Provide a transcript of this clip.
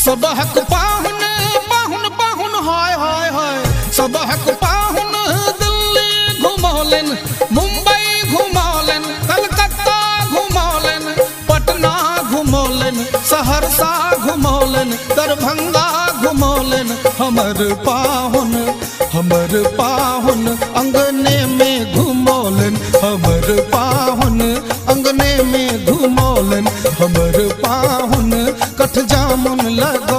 सबहक पाहुन पाहुन पाहुन हाय हाय हाय सबहक पाहुन दिल्ली घुमौलन, मुंबई घुमौलन, कलकत्ता घुमौलन, पटना घुमौलन, सहरसा घुमौलन, दरभंगा घुमौलन। हमर पाहुन अंगने में घुमौलन, हमर पाहुन अंगने में घुमौलन, हमर पाहुन कठ जामुन लगो